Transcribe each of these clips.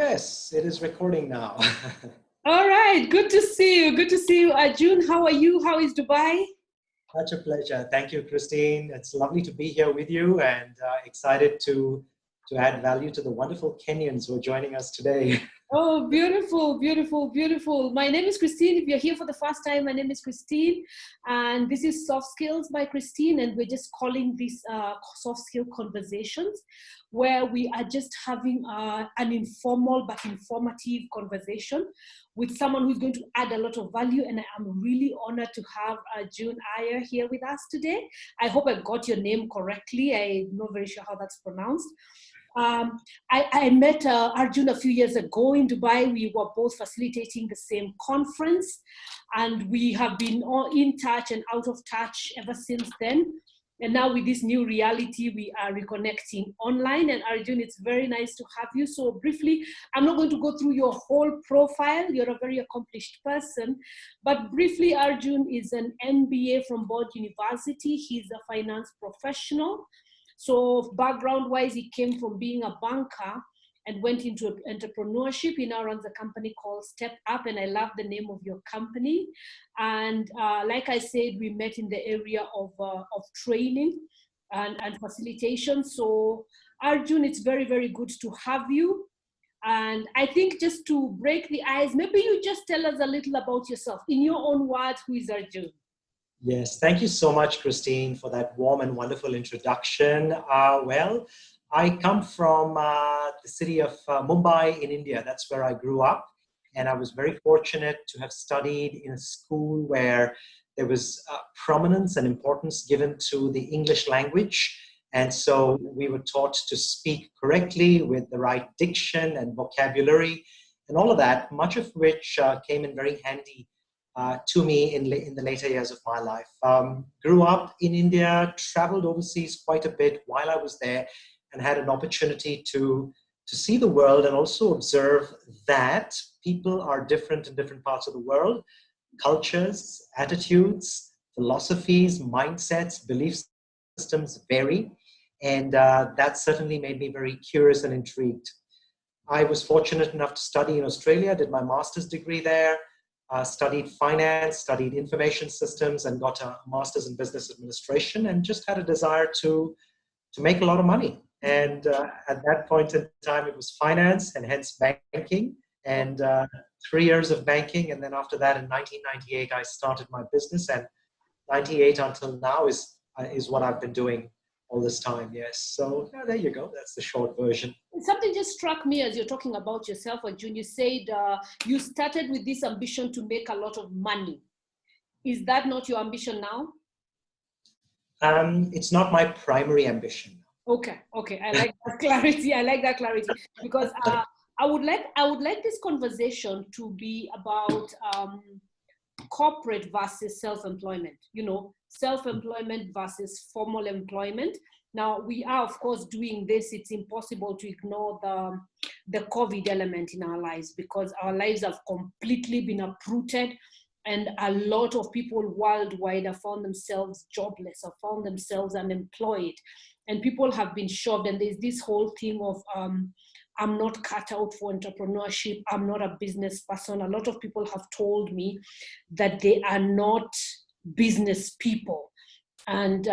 Yes, it is recording now. All right, good to see you. Good to see you, Arjun. How are you? How is Dubai? Such a pleasure. Thank you, Christine. It's lovely to be here with you and excited to add value to the wonderful Kenyans who are joining us today. Oh, beautiful, beautiful, beautiful. My name is Christine. If you're here for the first time, my name is Christine, and this is Soft Skills by Christine, and we're just calling this soft skill conversations, where we are just having an informal but informative conversation with someone who's going to add a lot of value. And I'm really honored to have June Aiyar here with us today. I hope I got your name correctly. I'm not very sure how that's pronounced. I met Arjun a few years ago in Dubai. We were both facilitating the same conference, and we have been all in touch and out of touch ever since then. And now with this new reality, we are reconnecting online. And Arjun, it's very nice to have you. So briefly, I'm not going to go through your whole profile. You're a very accomplished person. But briefly, Arjun is an MBA from Board University. He's a finance professional. So background-wise, he came from being a banker and went into entrepreneurship. He now runs a company called Step Up, and I love the name of your company. And like I said, we met in the area of training and facilitation. So Arjun, it's very, very good to have you. And I think just to break the ice, maybe you just tell us a little about yourself. In your own words, who is Arjun? Yes, thank you so much, Christine, for that warm and wonderful introduction. Well, I come from the city of Mumbai in India. That's where I grew up. And I was very fortunate to have studied in a school where there was prominence and importance given to the English language. And so we were taught to speak correctly with the right diction and vocabulary and all of that, much of which came in very handy to me in the later years of my life. Grew up in India, traveled overseas quite a bit while I was there, and had an opportunity to see the world and also observe that people are different in different parts of the world. Cultures, attitudes, philosophies, mindsets, belief systems vary. And that certainly made me very curious and intrigued. I was fortunate enough to study in Australia, did my master's degree there, studied finance, studied information systems, and got a master's in business administration, and just had a desire to make a lot of money. And at that point in time, it was finance and hence banking, and 3 years of banking. And then after that, in 1998, I started my business, and 98 until now is what I've been doing all this time. Yes. So yeah, there you go. That's the short version. Something just struck me as you're talking about yourself, Arjun. You said you started with this ambition to make a lot of money. Is that not your ambition now? It's not my primary ambition. Okay. I like that clarity. I like that clarity because I would like this conversation to be about corporate versus self-employment. You know, self-employment versus formal employment. Now, we are, of course, doing this. It's impossible to ignore the COVID element in our lives because our lives have completely been uprooted, and a lot of people worldwide have found themselves jobless, have found themselves unemployed, and people have been shoved. And there's this whole thing of, I'm not cut out for entrepreneurship. I'm not a business person. A lot of people have told me that they are not business people. And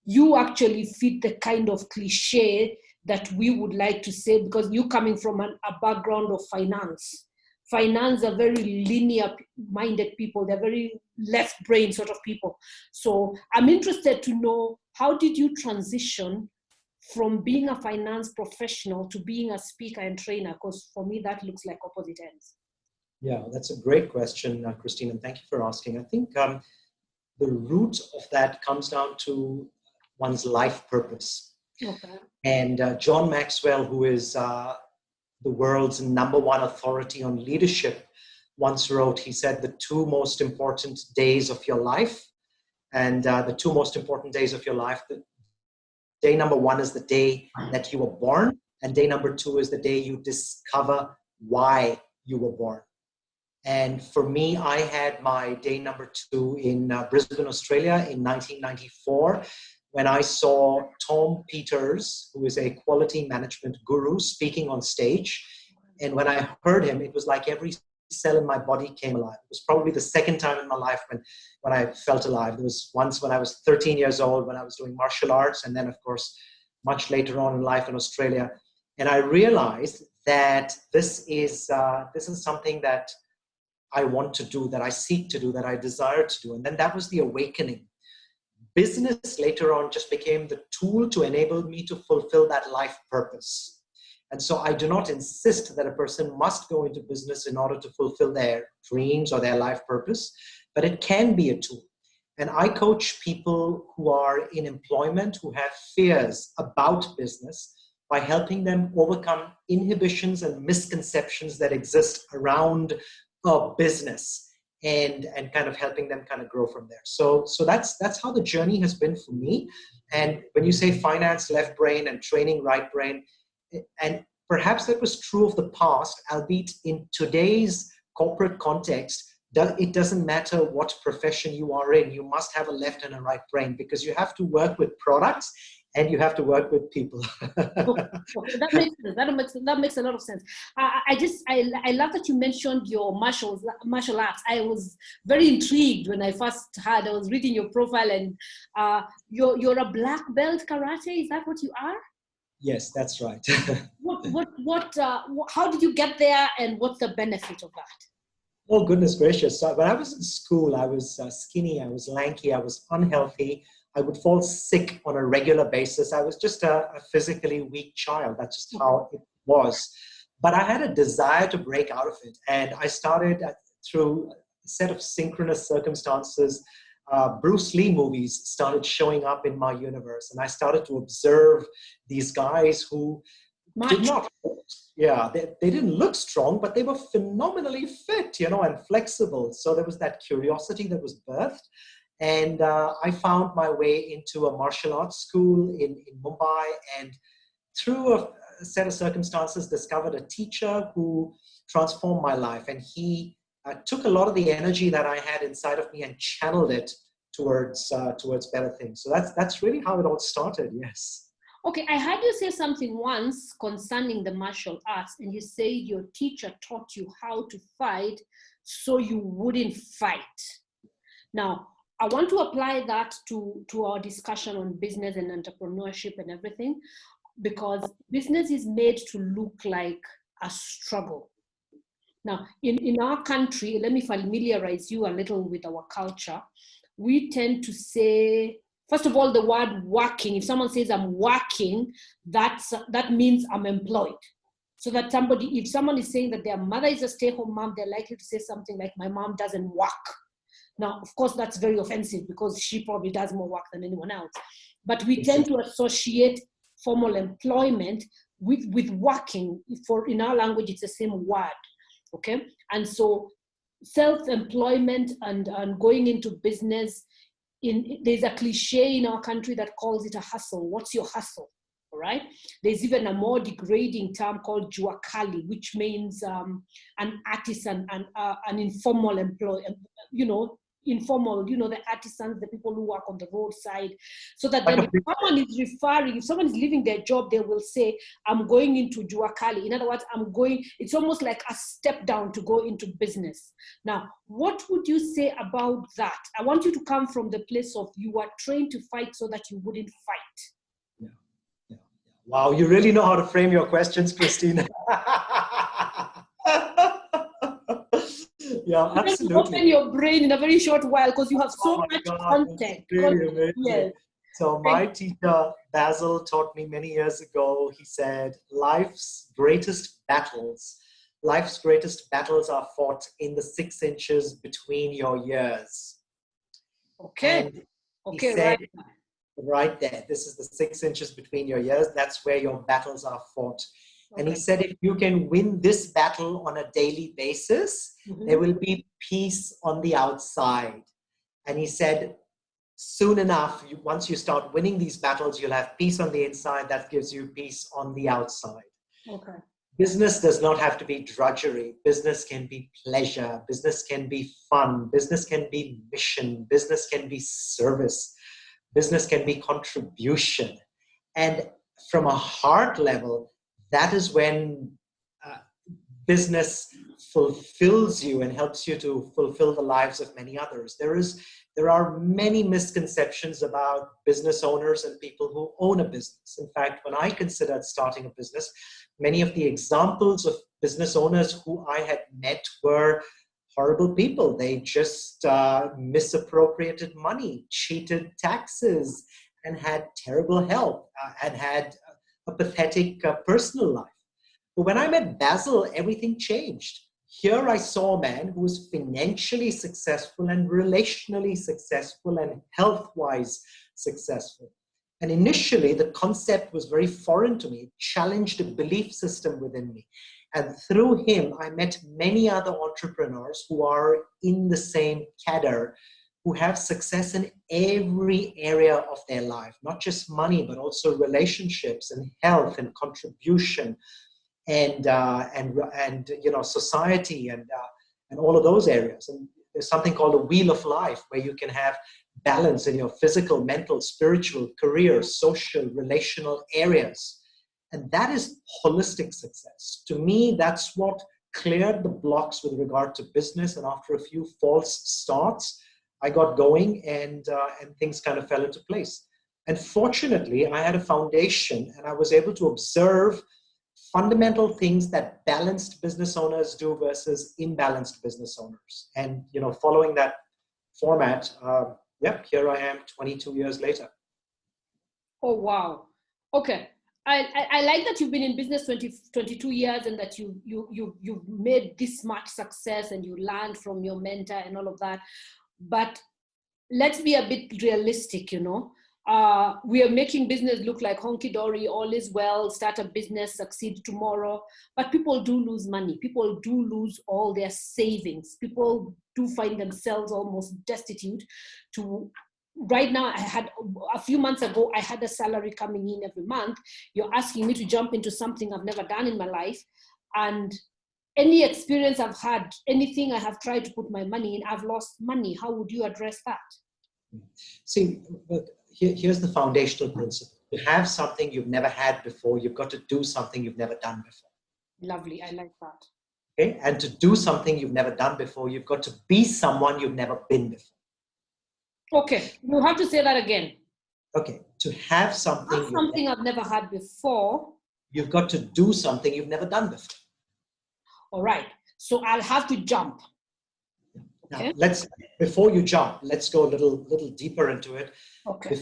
you actually fit the kind of cliche that we would like to say, because you coming from a background of finance. Finance are very linear-minded people. They're very left-brain sort of people. So I'm interested to know, how did you transition from being a finance professional to being a speaker and trainer? Because for me, that looks like opposite ends. Yeah, that's a great question, Christine, and thank you for asking. I think the root of that comes down to one's life purpose. Okay. And John Maxwell, who is the world's #1 authority on leadership, once wrote, he said, the two most important days of your life, and the two most important days of your life, day #1 is the day that you were born, and day #2 is the day you discover why you were born. And for me, I had my day #2 in Brisbane, Australia in 1994, when I saw Tom Peters, who is a quality management guru, speaking on stage. And when I heard him, it was like every cell in my body came alive. It was probably the second time in my life when I felt alive. There was once when I was 13 years old, when I was doing martial arts, and then, of course, much later on in life in Australia. And I realized that this is something that I want to do, that I seek to do, that I desire to do. And then that was the awakening. Business later on just became the tool to enable me to fulfill that life purpose. And so I do not insist that a person must go into business in order to fulfill their dreams or their life purpose, but it can be a tool. And I coach people who are in employment, who have fears about business, by helping them overcome inhibitions and misconceptions that exist around business, and kind of helping them kind of grow from there. So that's how the journey has been for me. And when you say finance left brain and training right brain, and perhaps that was true of the past, albeit in today's corporate context, it doesn't matter what profession you are in, you must have a left and a right brain, because you have to work with products and you have to work with people. Okay, that makes sense. That makes a lot of sense. I love that you mentioned your martial arts. I was very intrigued when I first heard. I was reading your profile, and you're a black belt karate. Is that what you are? Yes, that's right. How did you get there, and what's the benefit of that? Oh, goodness gracious. So when I was in school, I was skinny, I was lanky, I was unhealthy. I would fall sick on a regular basis. I was just a physically weak child. That's just how it was. But I had a desire to break out of it. And I started through a set of synchronous circumstances. Bruce Lee movies started showing up in my universe. And I started to observe these guys who did not, they didn't look strong, but they were phenomenally fit, and flexible. So there was that curiosity that was birthed. And I found my way into a martial arts school in Mumbai, and through a set of circumstances discovered a teacher who transformed my life. And he took a lot of the energy that I had inside of me and channeled it towards better things. So that's really how it all started. Yes. Okay, I heard you say something once concerning the martial arts, and you said your teacher taught you how to fight so you wouldn't fight. Now, I want to apply that to our discussion on business and entrepreneurship and everything, because business is made to look like a struggle. Now, in our country, let me familiarize you a little with our culture. We tend to say, first of all, the word working. If someone says I'm working, that means I'm employed. So that if someone is saying that their mother is a stay-at-home mom, they're likely to say something like, my mom doesn't work. Now, of course, that's very offensive because she probably does more work than anyone else. But we tend to associate formal employment with working. In our language, it's the same word, okay? And so self-employment and going into business, there's a cliche in our country that calls it a hustle. What's your hustle? All right. There's even a more degrading term called juakali, which means an artisan and an informal employee, informal, the artisans, the people who work on the roadside. So that then if someone is leaving their job, they will say, I'm going into juakali. In other words, it's almost like a step down to go into business. Now, what would you say about that? I want you to come from the place of you are trained to fight so that you wouldn't fight. Yeah. Wow, you really know how to frame your questions, Christine. Yeah, absolutely. Open your brain in a very short while because you have so much content. Really yes. So my teacher, Basil, taught me many years ago, he said, life's greatest battles are fought in the 6 inches between your ears. Okay. And he said, right there, this is the 6 inches between your ears. That's where your battles are fought. Okay. And he said, if you can win this battle on a daily basis, there will be peace on the outside. And he said, soon enough, once you start winning these battles, you'll have peace on the inside. That gives you peace on the outside. Okay. Business does not have to be drudgery. Business can be pleasure. Business can be fun. Business can be mission. Business can be service. Business can be contribution. And from a heart level, that is when business fulfills you and helps you to fulfill the lives of many others. There are many misconceptions about business owners and people who own a business. In fact, when I considered starting a business, many of the examples of business owners who I had met were horrible people. They just misappropriated money, cheated taxes, and had terrible health, and had a pathetic personal life. But when I met Basil, everything changed. Here I saw a man who was financially successful and relationally successful and health-wise successful. And initially, the concept was very foreign to me. It challenged a belief system within me. And through him, I met many other entrepreneurs who are in the same cadre, who have success in every area of their life, not just money, but also relationships and health and contribution and society and all of those areas. And there's something called a wheel of life, where you can have balance in your physical, mental, spiritual, career, social, relational areas. And that is holistic success. To me, that's what cleared the blocks with regard to business. And after a few false starts, I got going, and things kind of fell into place. And fortunately, I had a foundation, and I was able to observe fundamental things that balanced business owners do versus imbalanced business owners. And, following that format, here I am 22 years later. Oh, wow. Okay. I like that you've been in business 22 years, and that you've made this much success, and you learned from your mentor and all of that. But let's be a bit realistic, we are making business look like honky-dory, all is well, start a business, succeed tomorrow. But people do lose money. People do lose all their savings. People do find themselves almost destitute. Right now, a few months ago, I had a salary coming in every month. You're asking me to jump into something I've never done in my life. And any experience I've had, anything I have tried to put my money in, I've lost money. How would you address that? See, here's the foundational principle. To have something you've never had before, you've got to do something you've never done before. Lovely. I like that. Okay? And to do something you've never done before, you've got to be someone you've never been before. Okay. You have to say that again. Okay. To have something I've never had before. You've got to do something you've never done before. All right. So I'll have to jump. Now, okay. Before you jump, let's go a little deeper into it. Okay.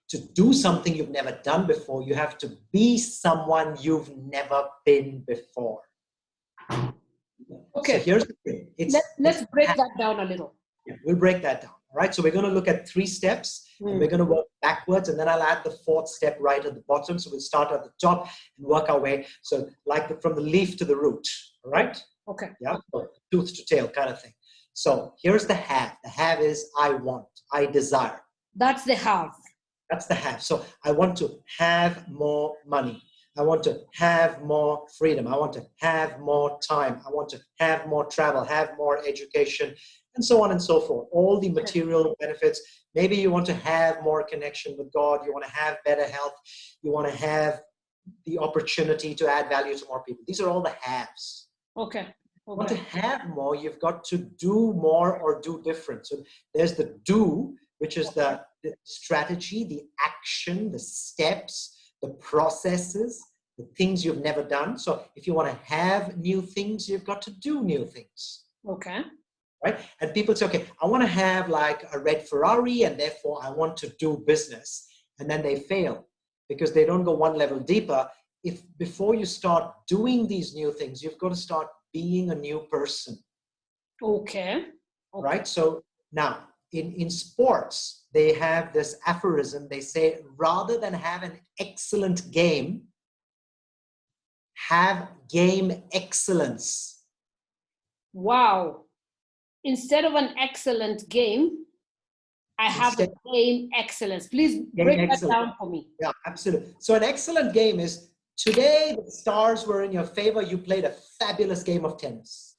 To do something you've never done before, you have to be someone you've never been before. Okay. So here's the thing. Let's break that down a little. Yeah, we'll break that down. All right. So we're going to look at 3 steps, and we're going to work backwards, and then I'll add the 4th step right at the bottom. So we'll start at the top and work our way. So from the leaf to the root. All right. Okay. Yeah. So tooth to tail kind of thing. So here's the have. The have is I want, I desire. That's the have. That's the have. So I want to have more money. I want to have more freedom. I want to have more time. I want to have more travel, have more education, and so on and so forth. All the material benefits. Maybe you want to have more connection with God. You want to have better health. You want to have the opportunity to add value to more people. These are all the haves. Okay. You want to have more, you've got to do more or do different. So there's the do, which is the strategy, the action, the steps, the processes, the things you've never done. So if you want to have new things, you've got to do new things. Okay. Right? And people say, okay, I want to have like a red Ferrari, and therefore I want to do business. And then they fail because they don't go one level deeper. If before you start doing these new things, you've got to start being a new person. Okay. Right? So now in sports, they have this aphorism. They say, rather than have an excellent game, have game excellence. Wow. Instead of an excellent game, I have a game excellence. Please break that down for me. Yeah, absolutely. So an excellent game is, today the stars were in your favor. You played a fabulous game of tennis.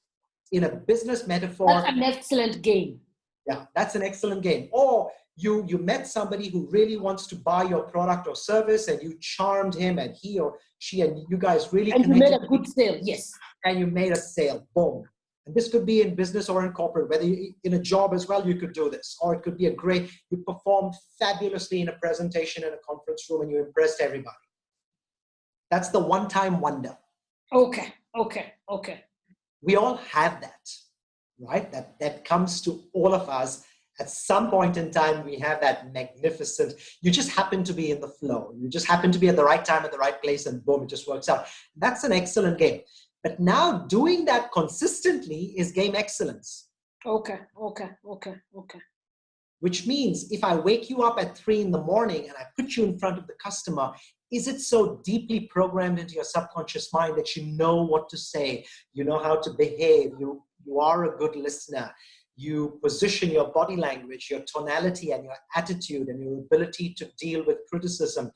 In a business metaphor, that's an excellent game. Yeah, that's an excellent game. Or you met somebody who really wants to buy your product or service, and you charmed him, and he or she and you guys really and connected. You made a good sale, yes. And you made a sale, boom. And this could be in business or in corporate, whether you, in a job as well, you could do this. Or it could be you performed fabulously in a presentation in a conference room and you impressed everybody. That's the one-time wonder. Okay. We all have that, right? That comes to all of us. At some point in time, we have that magnificent, you just happen to be in the flow. You just happen to be at the right time, at the right place, and boom, it just works out. That's an excellent game. But now doing that consistently is game excellence. Okay. Which means if I wake you up at 3 in the morning and I put you in front of the customer, is it so deeply programmed into your subconscious mind that you know what to say, you know how to behave, you are a good listener, you position your body language, your tonality and your attitude and your ability to deal with criticism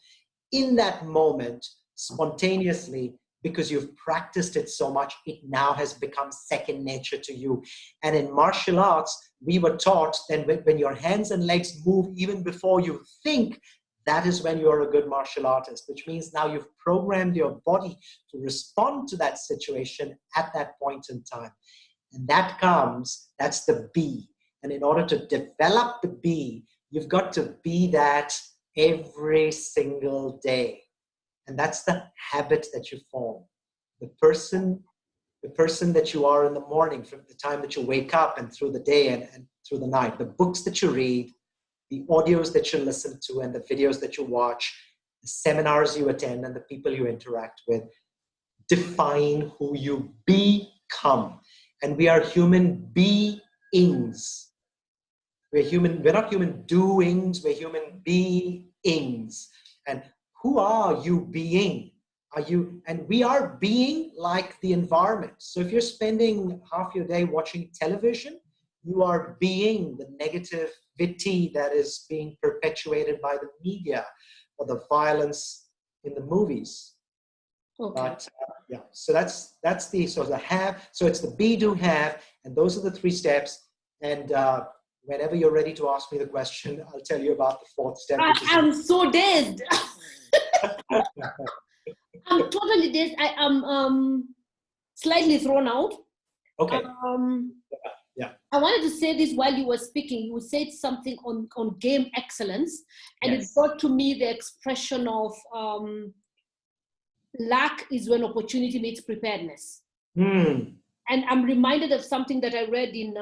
in that moment spontaneously, because you've practiced it so much, it now has become second nature to you. And in martial arts, we were taught that when your hands and legs move even before you think, that is when you're a good martial artist, which means now you've programmed your body to respond to that situation at that point in time. And that's the B. And in order to develop the B, you've got to be that every single day. And that's the habit that you form. The person that you are in the morning, from the time that you wake up and through the day and through the night, the books that you read, the audios that you listen to and the videos that you watch, the seminars you attend and the people you interact with, define who you become. And we are human beings. We're not human doings, we're human beings. And who are you being? And we are being like the environment. So if you're spending half your day watching television, you are being the negativity that is being perpetuated by the media or the violence in the movies. Okay. But yeah, so that's the sort of the have. So it's the be, do, have, and those are the 3 steps. And whenever you're ready to ask me the question, I'll tell you about the 4th step. I'm so dazed. I'm totally dazed. I am slightly thrown out. Okay. Yeah. I wanted to say this while you were speaking. You said something on game excellence, and Yes. it brought to me the expression of luck is when opportunity meets preparedness. And I'm reminded of something that I read in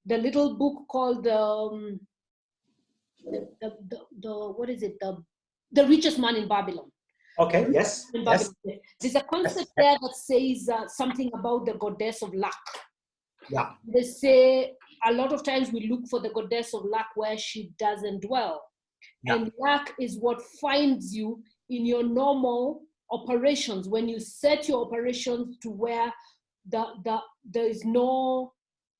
the little book called what is it? The Richest Man in Babylon. Okay, yes. Yes. There's a concept there that says something about the goddess of luck. Yeah. They say a lot of times we look for the goddess of luck where she doesn't dwell. Yeah. And luck is what finds you in your normal operations. When you set your operations to where there is no,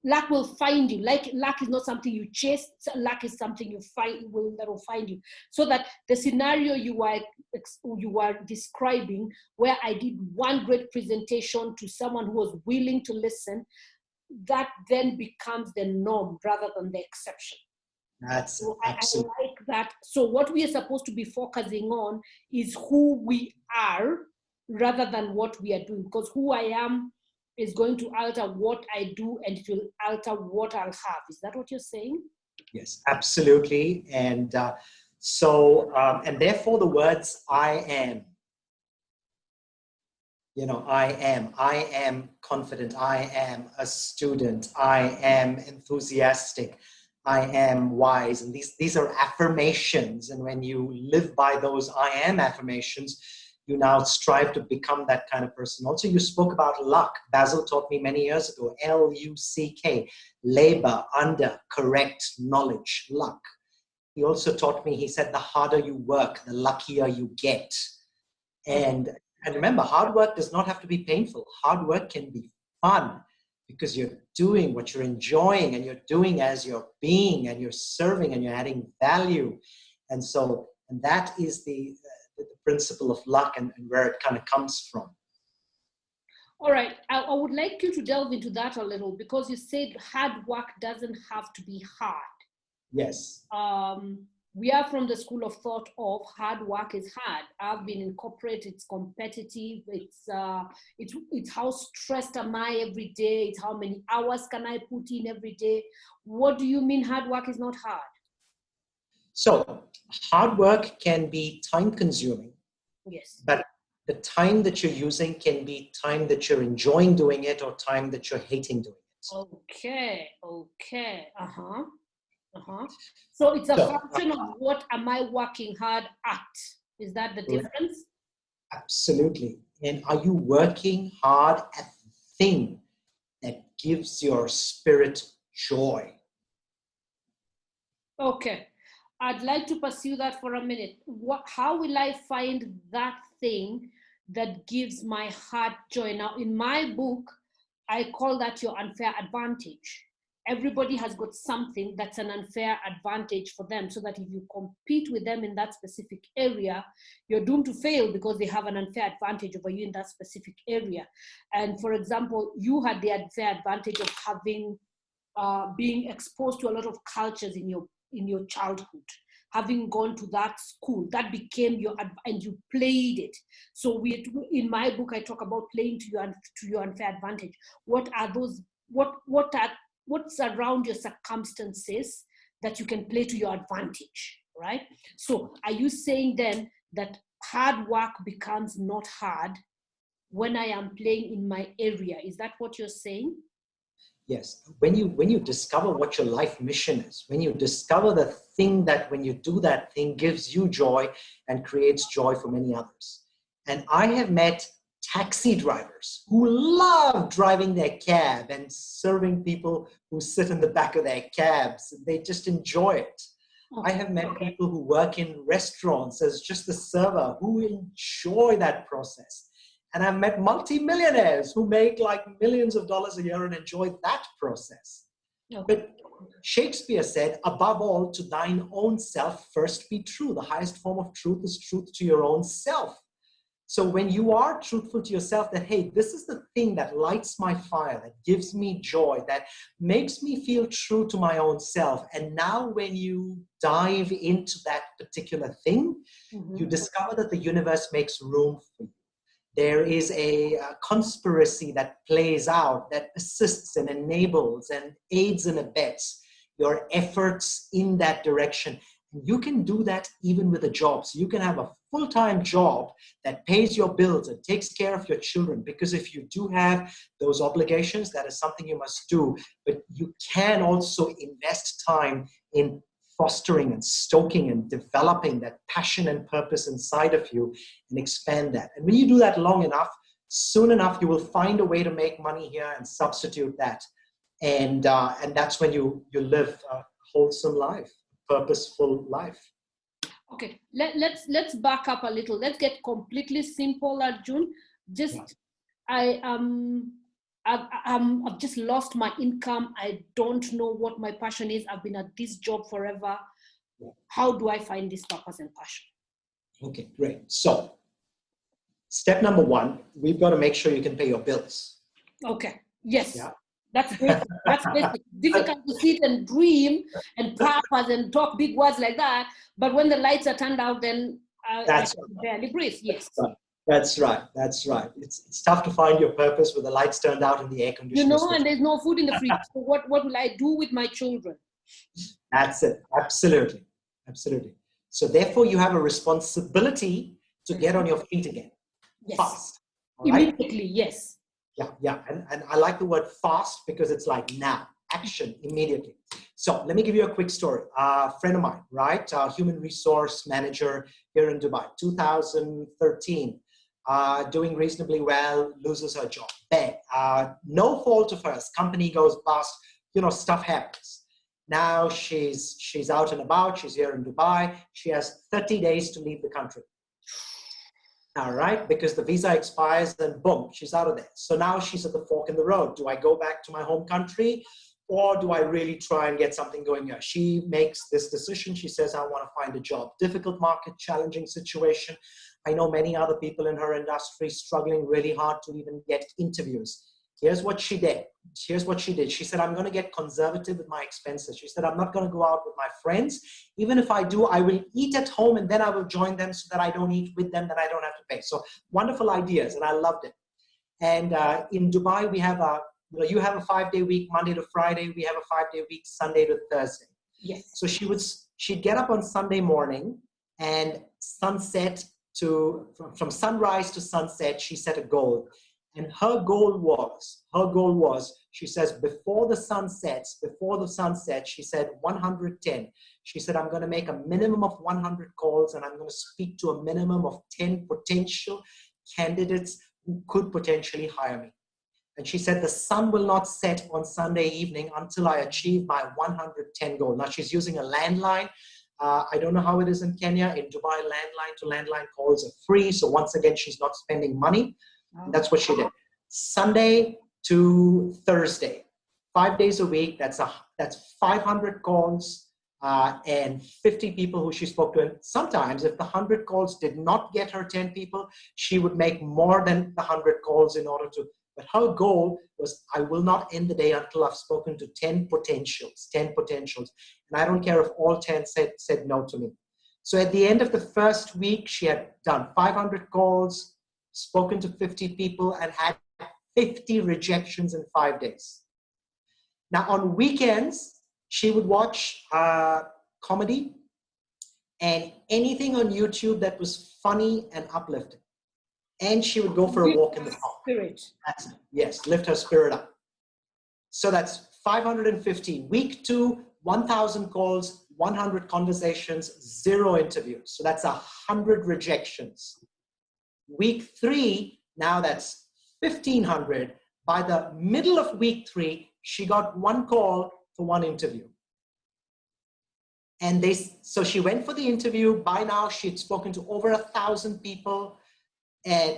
luck will find you. Like luck is not something you chase. Luck is something you find that will find you. So that the scenario you are describing, where I did one great presentation to someone who was willing to listen, that then becomes the norm rather than the exception. That's so absolutely. I like that. So what we are supposed to be focusing on is who we are rather than what we are doing, because who I am is going to alter what I do, and it will alter what I'll have. Is that what you're saying? Yes, absolutely. And and therefore the words I am. I am confident. I am a student. I am enthusiastic. I am wise. And these are affirmations. And when you live by those I am affirmations, you now strive to become that kind of person. Also, you spoke about luck. Basil taught me many years ago, LUCK, labor under correct knowledge, luck. He also taught me, he said, the harder you work, the luckier you get. And remember, hard work does not have to be painful. Hard work can be fun because you're doing what you're enjoying, and you're doing as you're being, and you're serving, and you're adding value. And that is the principle of luck and where it kind of comes from. All right. I would like you to delve into that a little, because you said hard work doesn't have to be hard. Yes. We are from the school of thought of hard work is hard. I've been in corporate, it's competitive, it's how stressed am I every day, it's how many hours can I put in every day. What do you mean hard work is not hard? So hard work can be time consuming. Yes. But the time that you're using can be time that you're enjoying doing it or time that you're hating doing it. Okay. So it's a function of what am I working hard at? Is that the difference? Absolutely. And are you working hard at the thing that gives your spirit joy? Okay. I'd like to pursue that for a minute. How will I find that thing that gives my heart joy? Now, in my book, I call that your unfair advantage. Everybody has got something that's an unfair advantage for them, so that if you compete with them in that specific area, you're doomed to fail because they have an unfair advantage over you in that specific area. And for example, you had the unfair advantage of having being exposed to a lot of cultures in your childhood, having gone to that school, that became your, and you played it. So in my book, I talk about playing to your unfair advantage. What are those, what's around your circumstances that you can play to your advantage, right? So are you saying then that hard work becomes not hard when I am playing in my area? Is that what you're saying? Yes. When you discover what your life mission is, when you discover the thing that when you do that thing gives you joy and creates joy for many others. And I have met taxi drivers who love driving their cab and serving people who sit in the back of their cabs. They just enjoy it. I have met people who work in restaurants as just the server who enjoy that process. And I've met multi-millionaires who make like millions of dollars a year and enjoy that process. Okay. But Shakespeare said, above all, to thine own self first be true. The highest form of truth is truth to your own self. So when you are truthful to yourself that, hey, this is the thing that lights my fire, that gives me joy, that makes me feel true to my own self. And now when you dive into that particular thing, you discover that the universe makes room for you. There is a conspiracy that plays out, that assists and enables and aids and abets your efforts in that direction. And you can do that even with a job. So you can have a full-time job that pays your bills and takes care of your children. Because if you do have those obligations, that is something you must do. But you can also invest time in fostering and stoking and developing that passion and purpose inside of you and expand that. And when you do that long enough, soon enough, you will find a way to make money here and substitute that. And that's when you live a wholesome life, purposeful life. Okay, let's back up a little. Let's get completely simple, Arjun. I've just lost my income. I don't know what my passion is. I've been at this job forever. How do I find this purpose and passion? Okay, great. So step number one, we've got to make sure you can pay your bills. Okay, yes. Yeah. That's basic. That's basic. Difficult to sit and dream and purpose and talk big words like that. But when the lights are turned out, then I can barely breathe. Yes. That's right. That's right. It's tough to find your purpose with the lights turned out and the air conditioning. You know, and there's no food in the fridge. So what will I do with my children? That's it. Absolutely. Absolutely. So therefore, you have a responsibility to get on your feet again. Yes. Fast. Immediately, right? Yes. Yeah. And I like the word fast because it's like now, action, immediately. So let me give you a quick story. A friend of mine, right? A human resource manager here in Dubai, 2013. Doing reasonably well, loses her job. Bang. No fault of hers. Company goes bust. Stuff happens. Now she's out and about. She's here in Dubai. She has 30 days to leave the country. All right, because the visa expires and boom, she's out of there. So now she's at the fork in the road. Do I go back to my home country or do I really try and get something going here? She makes this decision. She says, I want to find a job. Difficult market, challenging situation. I know many other people in her industry struggling really hard to even get interviews. Here's what she did. She said, I'm going to get conservative with my expenses. She said, I'm not going to go out with my friends. Even if I do, I will eat at home and then I will join them so that I don't eat with them, that I don't have to pay. So wonderful ideas, and I loved it. And in Dubai, we have you have a 5-day week, Monday to Friday. We have a 5-day week, Sunday to Thursday. Yes. So she'd get up on Sunday morning, and from sunrise to sunset, she set a goal. And her goal was, she says, before the sun sets, she said 110. She said, I'm going to make a minimum of 100 calls, and I'm going to speak to a minimum of 10 potential candidates who could potentially hire me. And she said, the sun will not set on Sunday evening until I achieve my 110 goal. Now she's using a landline. I don't know how it is in Kenya. In Dubai, landline to landline calls are free. So once again, she's not spending money. That's what she did. Sunday to Thursday, 5 days a week. That's 500 calls and 50 people who she spoke to. And sometimes if the 100 calls did not get her 10 people, she would make more than the 100 calls in order to. But her goal was, I will not end the day until I've spoken to 10 potentials. And I don't care if all 10 said no to me. So at the end of the first week, she had done 500 calls, spoken to 50 people, and had 50 rejections in 5 days. Now on weekends, she would watch comedy and anything on YouTube that was funny and uplifting. And she would go for a walk in the park. Spirit. Yes, lift her spirit up. So that's 550. Week 2, 1,000 calls, 100 conversations, 0 interviews. So that's 100 rejections. Week 3, now that's 1,500. By the middle of week 3, she got 1 call for 1 interview. And so she went for the interview. By now, she had spoken to over 1,000 people. And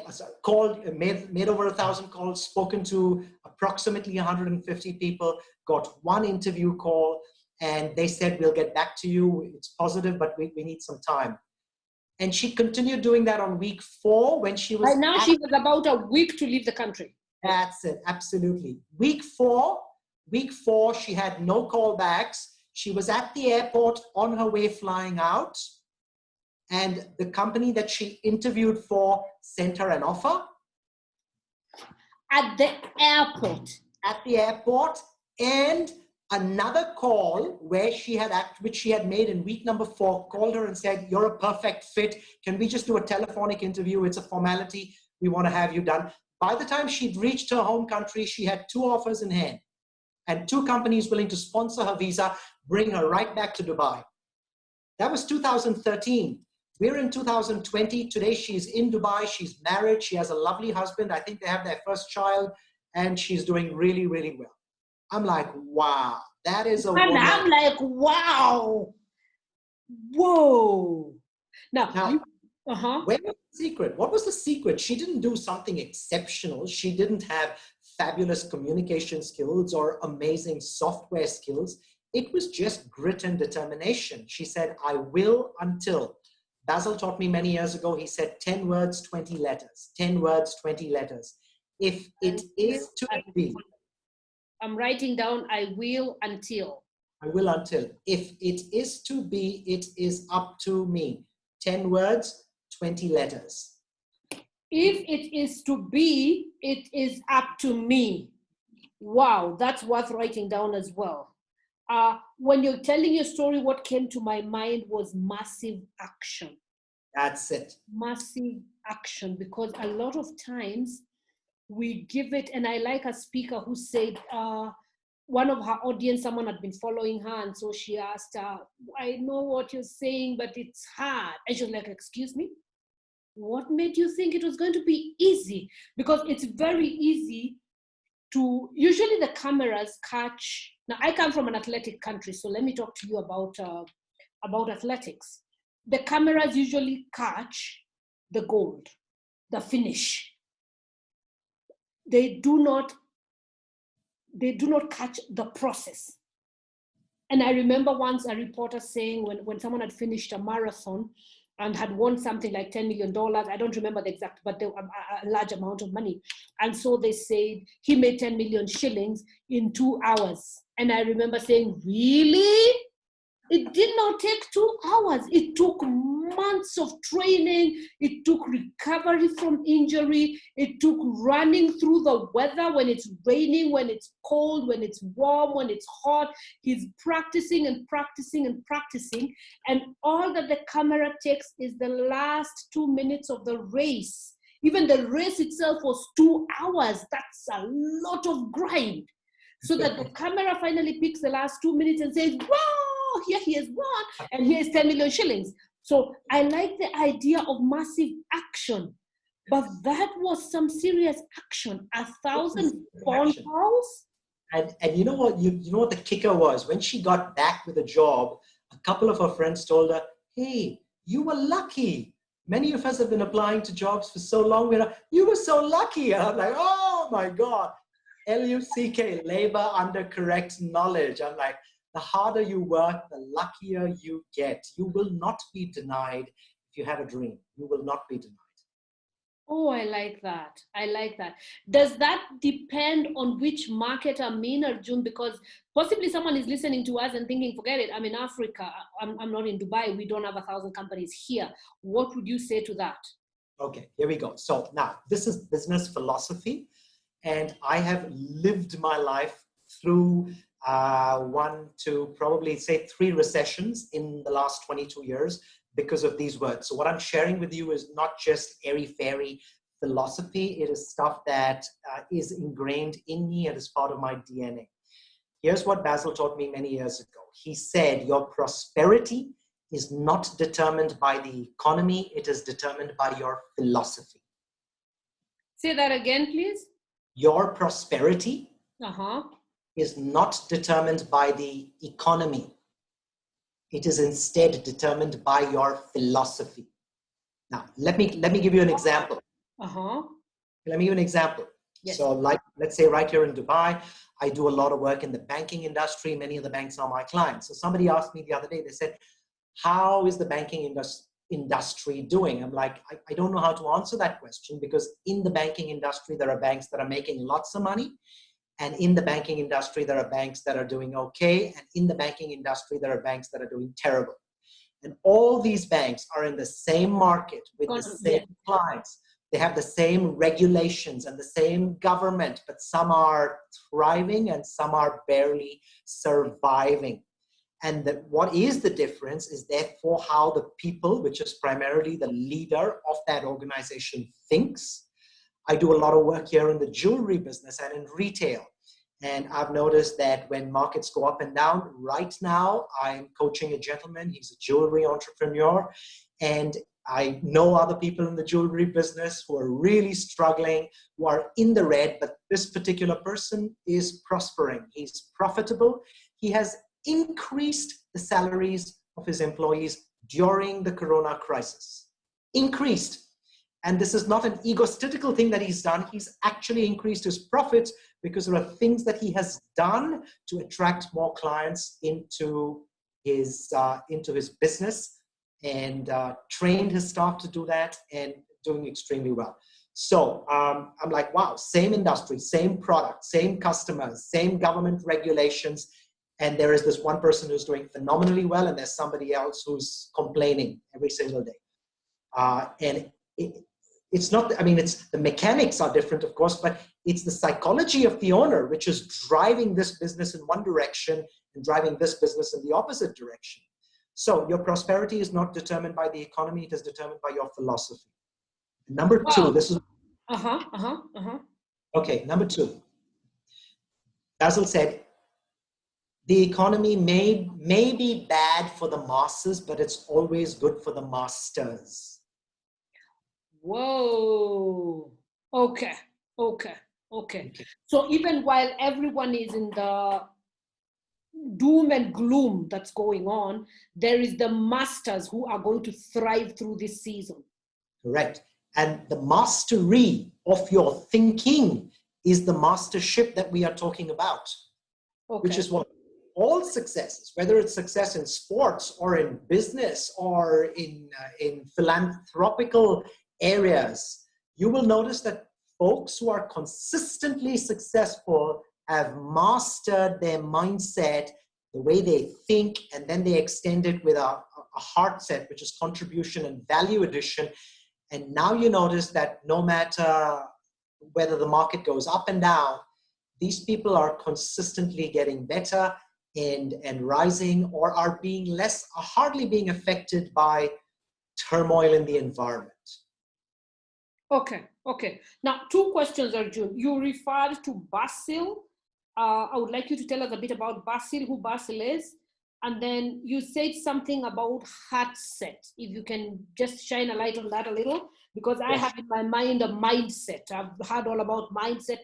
made over 1,000 calls, spoken to approximately 150 people, got 1 interview call, and they said, we'll get back to you. It's positive, but we need some time. And she continued doing that on week 4 when she was... Right now, she was about a week to leave the country. That's it, absolutely. Week 4, she had no callbacks. She was at the airport on her way flying out. And the company that she interviewed for sent her an offer. At the airport. At the airport. And another call which she had made in week number 4, called her and said, you're a perfect fit. Can we just do a telephonic interview? It's a formality. We want to have you done. By the time she'd reached her home country, she had 2 offers in hand. And 2 companies willing to sponsor her visa, bring her right back to Dubai. That was 2013. We're in 2020. Today, she's in Dubai. She's married. She has a lovely husband. I think they have their first child, and she's doing really, really well. I'm like, wow, that is a woman. I'm like, wow. Whoa. Now where was the secret? What was the secret? She didn't do something exceptional. She didn't have fabulous communication skills or amazing software skills. It was just grit and determination. She said, I will until. Basil taught me many years ago, he said 10 words, 20 letters. 10 words, 20 letters. If it is to be. I'm writing down, I will until. I will until. If it is to be, it is up to me. 10 words, 20 letters. If it is to be, it is up to me. Wow, that's worth writing down as well. When you're telling your story, what came to my mind was massive action. That's it. Massive action, because a lot of times we give it, and I like a speaker who said, one of her audience, someone had been following her, and so she asked, I know what you're saying, but it's hard. And she was like, excuse me? What made you think it was going to be easy? Because it's very easy to, usually the cameras catch. Now, I come from an athletic country, so let me talk to you about athletics. The cameras usually catch the gold, the finish. They do not catch the process. And I remember once a reporter saying when someone had finished a marathon, and had won something like $10 million. I don't remember the exact, but a large amount of money. And so they said he made 10 million shillings in 2 hours. And I remember saying, really? It did not take 2 hours. It took months of training. It took recovery from injury. It took running through the weather when it's raining, when it's cold, when it's warm, when it's hot. He's practicing and practicing and practicing. And all that the camera takes is the last 2 minutes of the race. Even the race itself was 2 hours. That's a lot of grind. So that the camera finally picks the last 2 minutes and says, wow, here he has won, and here's 10 million shillings. So I like the idea of massive action, but that was some serious action. 1,000 phone calls. And you know what? You know what the kicker was? When she got back with a job, a couple of her friends told her, hey, you were lucky. Many of us have been applying to jobs for so long. You were so lucky. And I'm like, oh my God. LUCK, labor under correct knowledge. I'm like, the harder you work, the luckier you get. You will not be denied if you have a dream. You will not be denied. Oh, I like that. I like that. Does that depend on which market I'm in, Arjun? Because possibly someone is listening to us and thinking, forget it, I'm in Africa. I'm not in Dubai. We don't have 1,000 companies here. What would you say to that? Okay, here we go. So now, this is business philosophy. And I have lived my life through 1 to probably say 3 recessions in the last 22 years because of these words. So what I'm sharing with you is not just airy-fairy philosophy. It is stuff that is ingrained in me and is part of my DNA. Here's what Basil taught me many years ago. He said, your prosperity is not determined by the economy. It is determined by your philosophy. Say that again, please. Your prosperity is not determined by the economy. It is instead determined by your philosophy. Now, let me give you an example. Let me give you an example. Yes. So like, let's say right here in Dubai, I do a lot of work in the banking industry. Many of the banks are my clients. So somebody asked me the other day, they said, how is the banking industry doing? I'm like, I don't know how to answer that question, because in the banking industry, there are banks that are making lots of money. And in the banking industry, there are banks that are doing okay. And in the banking industry, there are banks that are doing terrible. And all these banks are in the same market with the same clients. They have the same regulations and the same government, but some are thriving and some are barely surviving. And what is the difference is therefore how the people, which is primarily the leader of that organization, thinks. I do a lot of work here in the jewelry business and in retail. And I've noticed that when markets go up and down, right now I'm coaching a gentleman. He's a jewelry entrepreneur. And I know other people in the jewelry business who are really struggling, who are in the red, but this particular person is prospering. He's profitable. He has increased the salaries of his employees during the Corona crisis. Increased. And this is not an egotistical thing that he's done. He's actually increased his profits because there are things that he has done to attract more clients into his business, and trained his staff to do that, and doing extremely well. So I'm like, wow, same industry, same product, same customers, same government regulations. And there is this one person who's doing phenomenally well, and there's somebody else who's complaining every single day. And it's not, I mean, it's the mechanics are different, of course, but it's the psychology of the owner, which is driving this business in one direction and driving this business in the opposite direction. So your prosperity is not determined by the economy. It is determined by your philosophy. Number two, this is... Okay, number two. Basil said, the economy may be bad for the masses, but it's always good for the masters. Whoa. Okay. So even while everyone is in the doom and gloom that's going on, there is the masters who are going to thrive through this season. Correct. And the mastery of your thinking is the mastership that we are talking about. Okay. Which is what? all successes, whether it's success in sports or in business or in philanthropical areas, you will notice that folks who are consistently successful have mastered their mindset, the way they think, and then they extend it with a heart set, which is contribution and value addition. And now you notice that no matter whether the market goes up and down, these people are consistently getting better and rising, or are hardly being affected by turmoil in the environment. Okay. Now, two questions, Arjun. You referred to Basil. I would like you to tell us a bit about Basil, who Basil is. And then you said something about heart set. If you can just shine a light on that a little, because I have in my mind a mindset. I've heard all about mindset.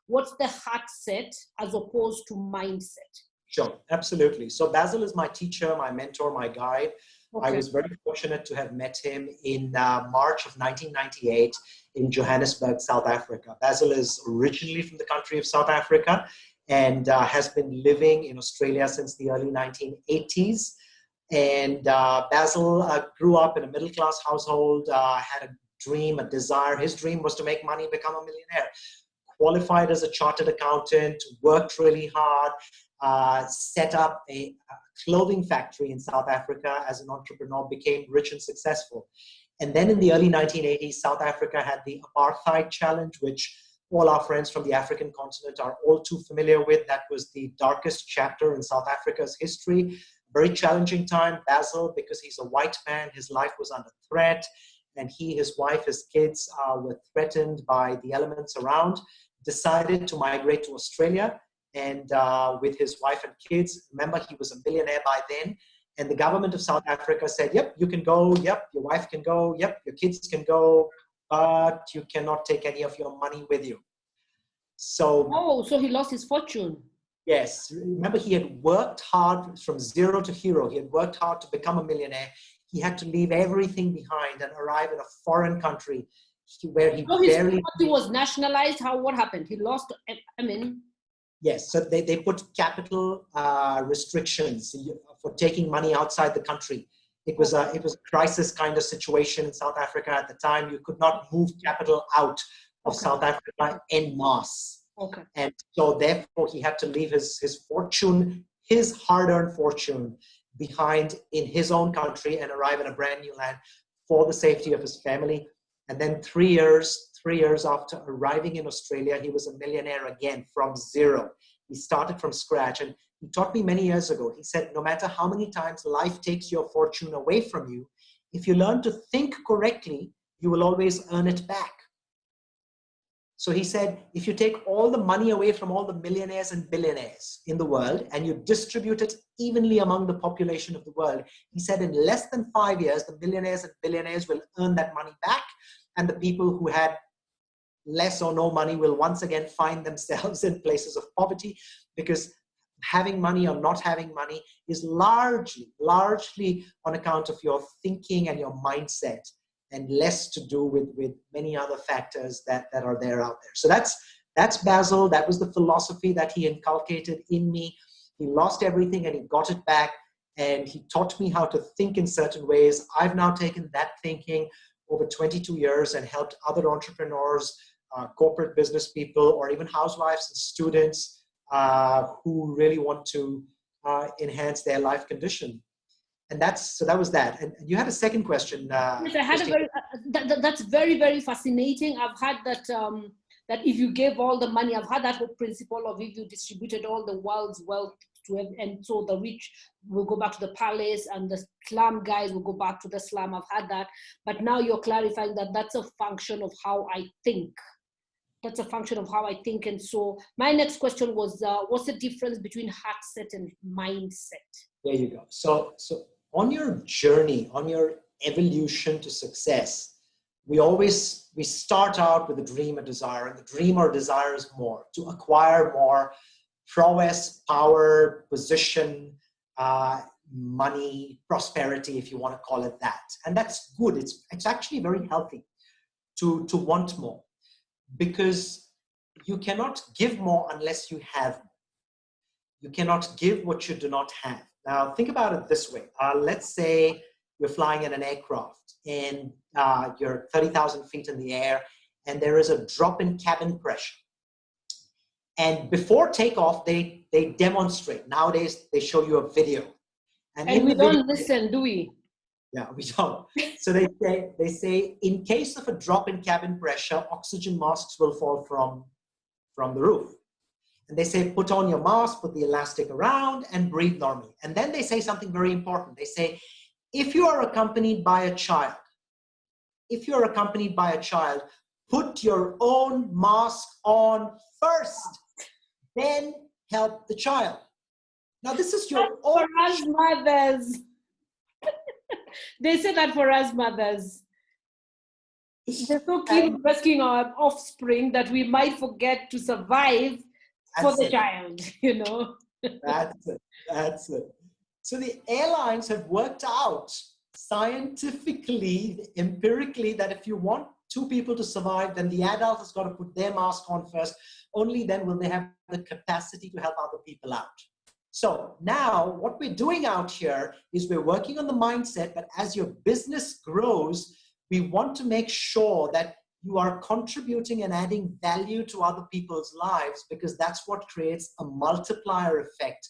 What's the heart set as opposed to mindset? Sure, absolutely. So Basil is my teacher, my mentor, my guide. Okay. I was very fortunate to have met him in March of 1998 in Johannesburg, South Africa. Basil is originally from the country of South Africa and has been living in Australia since the early 1980s. And Basil grew up in a middle-class household, had a dream, a desire. His dream was to make money, become a millionaire. Qualified as a chartered accountant, worked really hard, set up a clothing factory in South Africa as an entrepreneur, became rich and successful. And then in the early 1980s, South Africa had the apartheid challenge, which all our friends from the African continent are all too familiar with. That was the darkest chapter in South Africa's history. Very challenging time. Basil, because he's a white man, his life was under threat, and he, his wife, his kids were threatened by the elements around, decided to migrate to Australia. And with his wife and kids, remember, he was a millionaire by then. And the government of South Africa said, yep, you can go. Yep, your wife can go. Yep, your kids can go. But you cannot take any of your money with you. So he lost his fortune. Yes. Remember, he had worked hard from zero to hero. He had worked hard to become a millionaire. He had to leave everything behind and arrive in a foreign country where he barely... His property was nationalized. What happened? He lost, Yes, so they put capital restrictions for taking money outside the country. It was a crisis kind of situation in South Africa at the time. You could not move capital out of South Africa en masse. Okay. And so therefore he had to leave his fortune, his hard-earned fortune, behind in his own country and arrive in a brand new land for the safety of his family. And then 3 years after arriving in Australia, he was a millionaire again from zero. He started from scratch. And he taught me many years ago, he said, no matter how many times life takes your fortune away from you, if you learn to think correctly, you will always earn it back. So he said, if you take all the money away from all the millionaires and billionaires in the world and you distribute it evenly among the population of the world, he said in less than 5 years, the millionaires and billionaires will earn that money back. And the people who had less or no money will once again find themselves in places of poverty, because having money or not having money is largely on account of your thinking and your mindset, and less to do with many other factors that are there out there. So that's Basil. That was the philosophy that he inculcated in me. He lost everything and he got it back, and he taught me how to think in certain ways. I've now taken that thinking over 22 years and helped other entrepreneurs, corporate business people, or even housewives and students who really want to enhance their life condition. And that was that. And you had a second question. Yes, I had that's very, very fascinating. I've had that, that if you gave all the money, I've had that whole principle of if you distributed all the world's wealth to him, and so the rich will go back to the palace and the slum guys will go back to the slum. I've had that. But now you're clarifying that that's a function of how I think. That's a function of how I think. And so my next question was, what's the difference between heart set and mindset? There you go. So on your journey, on your evolution to success, we start out with a dream, a desire, and the dream or desire is more, to acquire more prowess, power, position, money, prosperity, if you want to call it that. And that's good. It's actually very healthy to want more, because you cannot give more unless you have more. You cannot give what you do not have. Now, think about it this way. Let's say you're flying in an aircraft and you're 30,000 feet in the air and there is a drop in cabin pressure. And before takeoff, they demonstrate. Nowadays, they show you a video. And we don't listen, do we? Yeah, we don't. So they say, in case of a drop in cabin pressure, oxygen masks will fall from the roof. And they say, put on your mask, put the elastic around, and breathe normally. And then they say something very important. They say, if you are accompanied by a child, put your own mask on first, then help the child. Now, this is your own. For us mothers. They say that for us mothers. They're so keen on rescuing our offspring that we might forget to survive for the child, you know. That's it. So the airlines have worked out scientifically, empirically, that if you want two people to survive, then the adult has got to put their mask on first. Only then will they have the capacity to help other people out. So now what we're doing out here is we're working on the mindset, but as your business grows, we want to make sure that you are contributing and adding value to other people's lives, because that's what creates a multiplier effect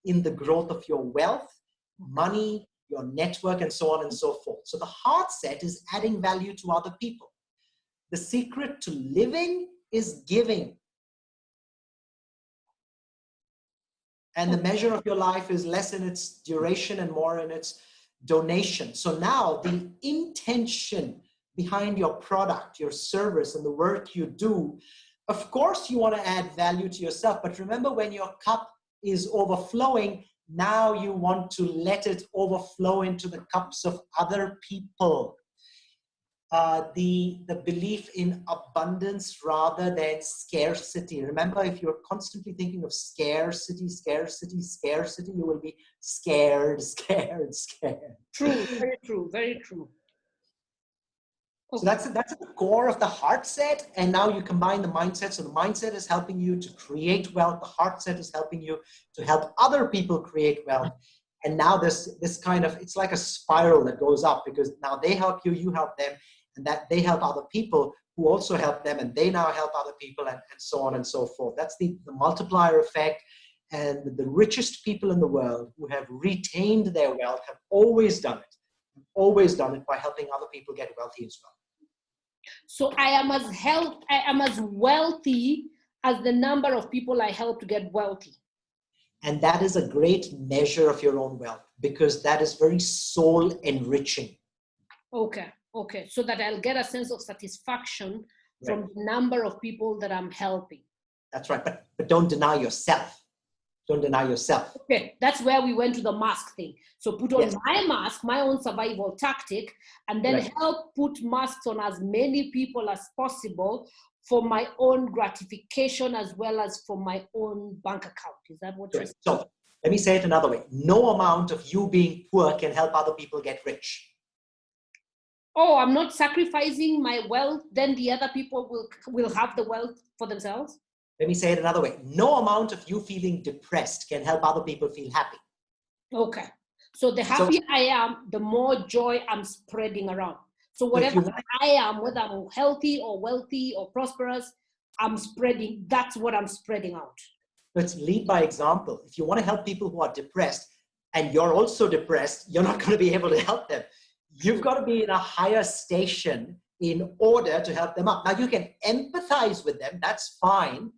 in the growth of your wealth, money, your network, and so on and so forth. So the heart set is adding value to other people. The secret to living is giving. And the measure of your life is less in its duration and more in its donation. So now the intention behind your product, your service, and the work you do, of course you want to add value to yourself. But remember, when your cup is overflowing, now you want to let it overflow into the cups of other people. The belief in abundance rather than scarcity. Remember, if you're constantly thinking of scarcity, you will be scared. True, very true, very true. Okay. So that's at the core of the heart set, and now you combine the mindset. So the mindset is helping you to create wealth. The heart set is helping you to help other people create wealth. And now this kind of, it's like a spiral that goes up, because now they help you, you help them, and that they help other people who also help them, and they now help other people, and so on and so forth. That's the multiplier effect. And the richest people in the world who have retained their wealth have always done it by helping other people get wealthy as well. So I am as wealthy as the number of people I help to get wealthy. And that is a great measure of your own wealth, because that is very soul enriching. Okay. So that I'll get a sense of satisfaction from the number of people that I'm helping. That's right. But don't deny yourself. Don't deny yourself. Okay, that's where we went to the mask thing. So put on my mask, my own survival tactic, and then help put masks on as many people as possible for my own gratification as well as for my own bank account. Is that what you're saying? So let me say it another way. No amount of you being poor can help other people get rich. Oh, I'm not sacrificing my wealth, then the other people will have the wealth for themselves? Let me say it another way. No amount of you feeling depressed can help other people feel happy. Okay. So the happier I am, the more joy I'm spreading around. So whatever I am, whether I'm healthy or wealthy or prosperous, I'm spreading. That's what I'm spreading out. Let's lead by example. If you want to help people who are depressed and you're also depressed, you're not going to be able to help them. You've got to be in a higher station in order to help them up. Now, you can empathize with them. That's fine.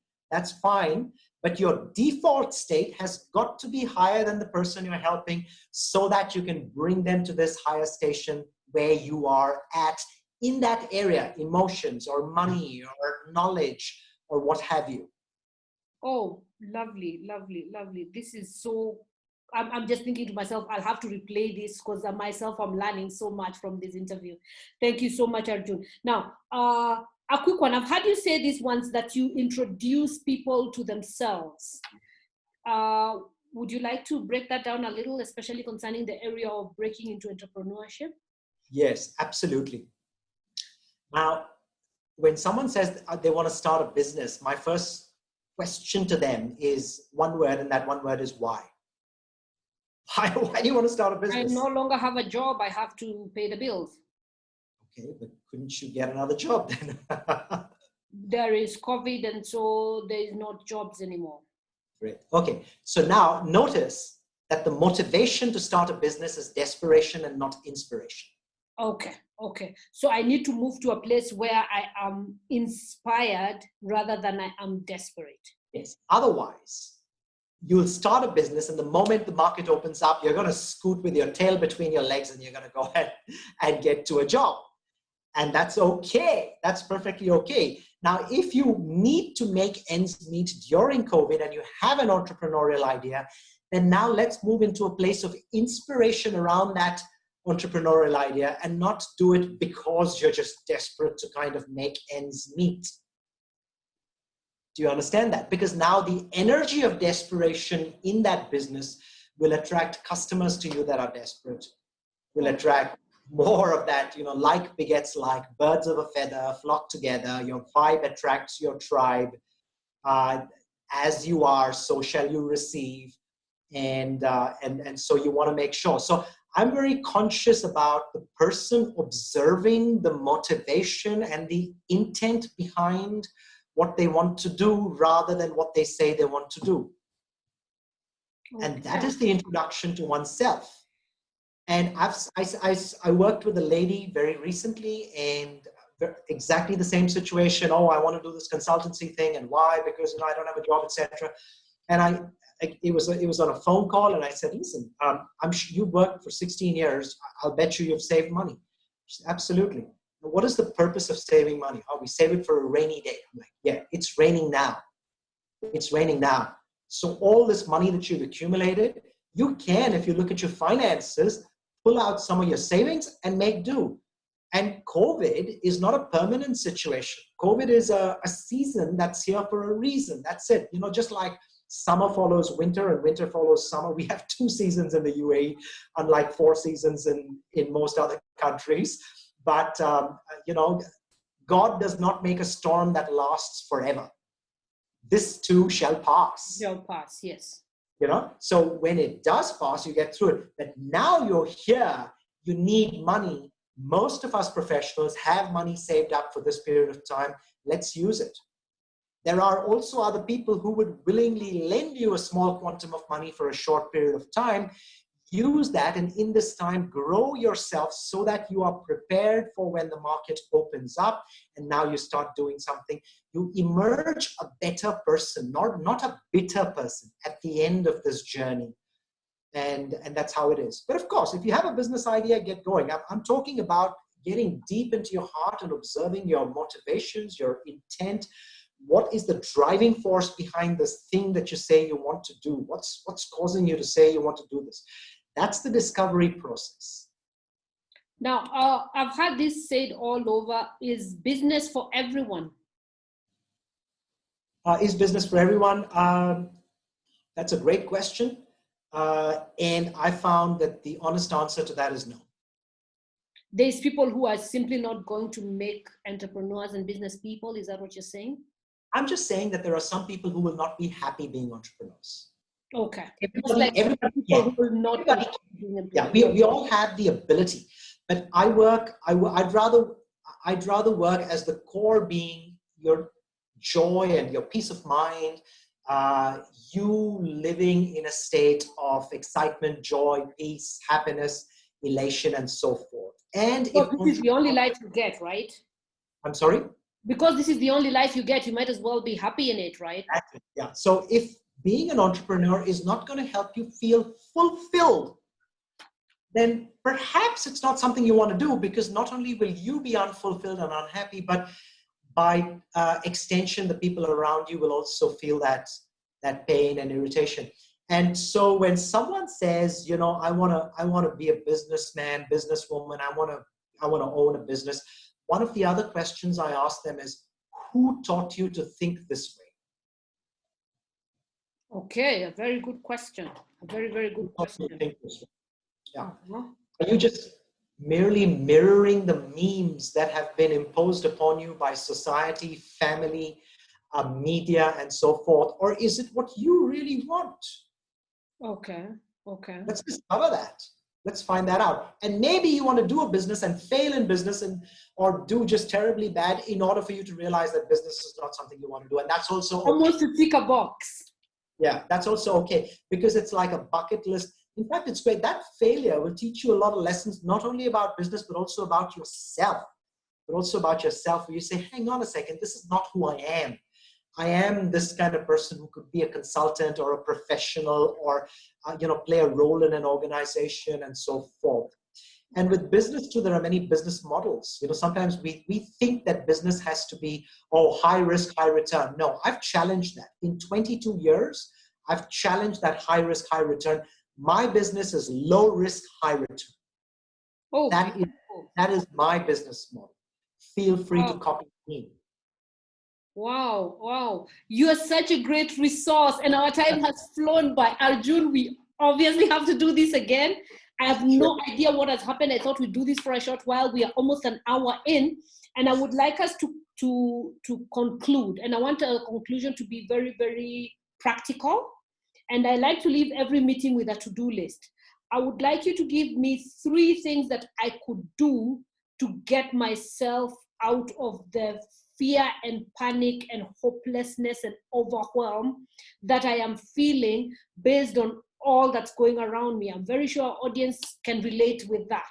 But your default state has got to be higher than the person you're helping, so that you can bring them to this higher station where you are at in that area, emotions or money or knowledge or what have you. Oh, lovely. This is so, I'm just thinking to myself, I'll have to replay this because myself, I'm learning so much from this interview. Thank you so much, Arjun. Now, a quick one. I've heard you say this once, that you introduce people to themselves. Would you like to break that down a little, especially concerning the area of breaking into entrepreneurship? Yes, absolutely. Now, when someone says they want to start a business, my first question to them is one word, and that one word is why. Why do you want to start a business? I no longer have a job. I have to pay the bills. Okay, but couldn't you get another job then? There is COVID, and so there is not jobs anymore. Great. Okay, so now notice that the motivation to start a business is desperation and not inspiration. Okay. So I need to move to a place where I am inspired rather than I am desperate. Yes. Otherwise, you'll start a business, and the moment the market opens up, you're going to scoot with your tail between your legs, and you're going to go ahead and get to a job. And that's okay. That's perfectly okay. Now, if you need to make ends meet during COVID and you have an entrepreneurial idea, then now let's move into a place of inspiration around that entrepreneurial idea and not do it because you're just desperate to kind of make ends meet. Do you understand that? Because now the energy of desperation in that business will attract customers to you that are desperate, will attract more of that, like begets like, birds of a feather flock together, your vibe attracts your tribe. As you are, so shall you receive. And so you want to make sure. So I'm very conscious about the person observing the motivation and the intent behind what they want to do rather than what they say they want to do. Okay. And that is the introduction to oneself. And I worked with a lady very recently, and exactly the same situation. Oh, I want to do this consultancy thing, and why? Because I don't have a job, etc. And it was on a phone call, and I said, listen, I'm sure you worked for 16 years. I'll bet you've saved money. She said, absolutely. What is the purpose of saving money? Oh, we save it for a rainy day. I'm like, yeah, it's raining now. It's raining now. So all this money that you've accumulated, you can, if you look at your finances, pull out some of your savings and make do. And COVID is not a permanent situation. COVID is a season that's here for a reason. That's it. Just like summer follows winter and winter follows summer. We have 2 seasons in the UAE, unlike 4 seasons in most other countries. But, God does not make a storm that lasts forever. This too shall pass. Shall pass, yes. So when it does pass, you get through it. But now you're here, you need money. Most of us professionals have money saved up for this period of time. Let's use it. There are also other people who would willingly lend you a small quantum of money for a short period of time. Use that, and in this time, grow yourself so that you are prepared for when the market opens up, and now you start doing something. You emerge a better person, not a bitter person at the end of this journey. And that's how it is. But of course, if you have a business idea, get going. I'm talking about getting deep into your heart and observing your motivations, your intent. What is the driving force behind this thing that you say you want to do? What's causing you to say you want to do this? That's the discovery process. Now, I've had this said all over, is business for everyone? Is business for everyone? That's a great question. And I found that the honest answer to that is no. There's people who are simply not going to make entrepreneurs and business people. Is that what you're saying? I'm just saying that there are some people who will not be happy being entrepreneurs. Okay. Everybody who will not we all have the ability, but I'd rather work as the core being your joy and your peace of mind, you living in a state of excitement, joy, peace, happiness, elation, and so forth. And this is the only life you get, right? I'm sorry? Because this is the only life you get, you might as well be happy in it, right? Yeah. So if being an entrepreneur is not going to help you feel fulfilled, then perhaps it's not something you want to do, because not only will you be unfulfilled and unhappy, but by extension, the people around you will also feel that pain and irritation. And so when someone says, I want to be a businessman, businesswoman, I want to own a business, one of the other questions I ask them is, who taught you to think this way? Okay, a very good question. A very, very good question. Yeah. Are you just merely mirroring the memes that have been imposed upon you by society, family, media, and so forth? Or is it what you really want? Okay. Okay. Let's discover that. Let's find that out. And maybe you want to do a business and fail in business or do just terribly bad in order for you to realize that business is not something you want to do. And that's also okay. Almost to tick a box. Yeah, that's also okay, because it's like a bucket list. In fact, it's great. That failure will teach you a lot of lessons, not only about business, but also about yourself. Where you say, hang on a second, this is not who I am. I am this kind of person who could be a consultant or a professional or, play a role in an organization and so forth. And with business too, there are many business models. Sometimes we think that business has to be, high risk, high return. No, I've challenged that. In 22 years, I've challenged that high risk, high return. My business is low risk, high return. Oh, that is my business model. Feel free to copy me. Wow. You are such a great resource, and our time has flown by. Arjun, we obviously have to do this again. I have no idea what has happened. I thought we'd do this for a short while. We are almost an hour in, and I would like us to conclude. And I want a conclusion to be very, very practical. And I like to leave every meeting with a to-do list. I would like you to give me 3 things that I could do to get myself out of the fear and panic and hopelessness and overwhelm that I am feeling based on all that's going around me. I'm very sure our audience can relate with that.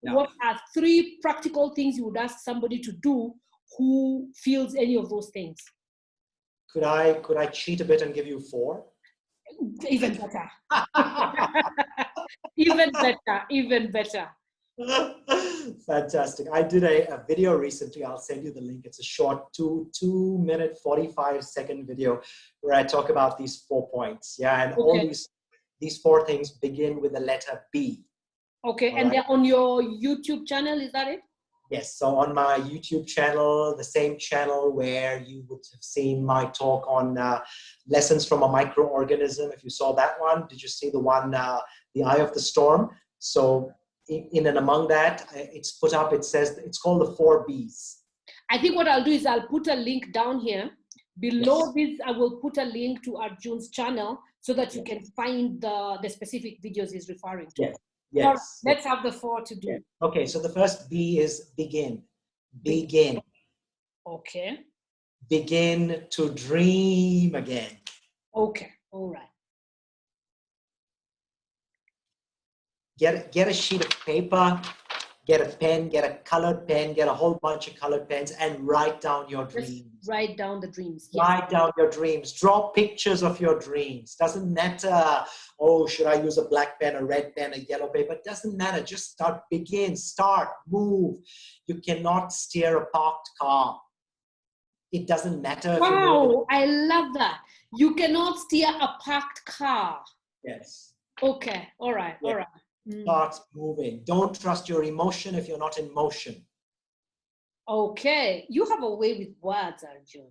Yeah. What are 3 practical things you would ask somebody to do who feels any of those things? Could I cheat a bit and give you 4? Even better. Even better. Fantastic. I did a video recently. I'll send you the link. It's a short 2-minute, 45-second video where I talk about these 4 points. Yeah, and all these 4 things begin with the letter B. Okay, all and right? They're on your YouTube channel, is that it? Yes, so on my YouTube channel, the same channel where you would have seen my talk on lessons from a microorganism. If you saw that one, did you see the one, The Eye of the Storm? So in and among that, it's put up, it says, it's called the 4 Bs. I think what I'll do is I'll put a link down here. Below this, I will put a link to Arjun's channel so that you can find the specific videos he's referring to. Yes. Yes. So let's have the 4 to do. Okay, so the first B is begin. Begin. Okay. Begin to dream again. Okay, all right. Get a sheet of paper, get a pen, get a colored pen, get a whole bunch of colored pens and write down your dreams. Just write down the dreams. Yes. Write down your dreams. Draw pictures of your dreams. Doesn't matter, should I use a black pen, a red pen, a yellow paper? It doesn't matter. Just start, move. You cannot steer a parked car. It doesn't matter. Wow, I love that. You cannot steer a parked car. Yes. Okay, all right, all right. Start moving. Don't trust your emotion if you're not in motion. Okay, you have a way with words, Arjun.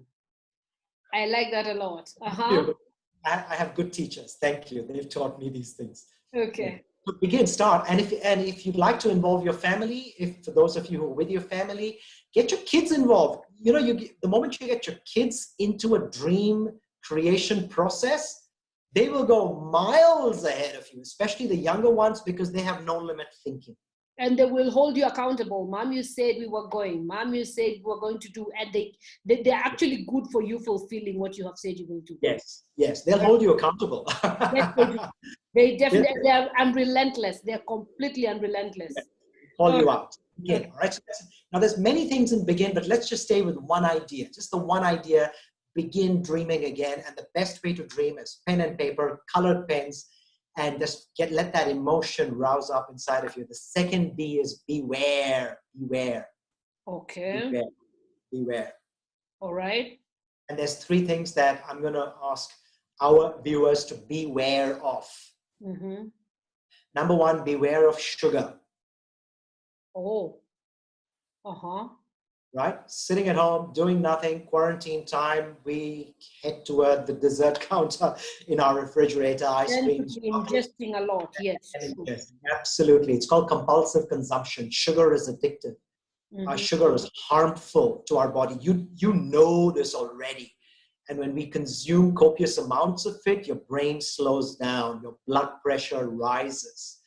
I like that a lot. I have good teachers. Thank you. They've taught me these things. Okay. So begin, start. And if you'd like to involve your family, for those of you who are with your family, get your kids involved. The moment you get your kids into a dream creation process, they will go miles ahead of you, especially the younger ones, because they have no limit thinking. And they will hold you accountable. Mom, you said we were going. Mom, you said we were going to do. And they're actually good for you fulfilling what you have said you're going to do. Yes. They'll hold you accountable. Yes, they do. They definitely are unrelentless. They're completely unrelentless. Call you out. Begin. All right. So now there's many things in begin, but let's just stay with one idea. Just the one idea. Begin dreaming again. And the best way to dream is pen and paper, colored pens, and just let that emotion rouse up inside of you. The second B is beware. Okay. Beware. All right. And there's 3 things that I'm going to ask our viewers to beware of. Mm-hmm. Number 1, beware of sugar. Oh. Uh-huh. Right? Sitting at home, doing nothing, quarantine time, we head toward the dessert counter in our refrigerator, ice cream. Ingesting a lot, yes. Yes, absolutely. It's called compulsive consumption. Sugar is addictive. Mm-hmm. Sugar is harmful to our body. You know this already. And when we consume copious amounts of it, your brain slows down, your blood pressure rises.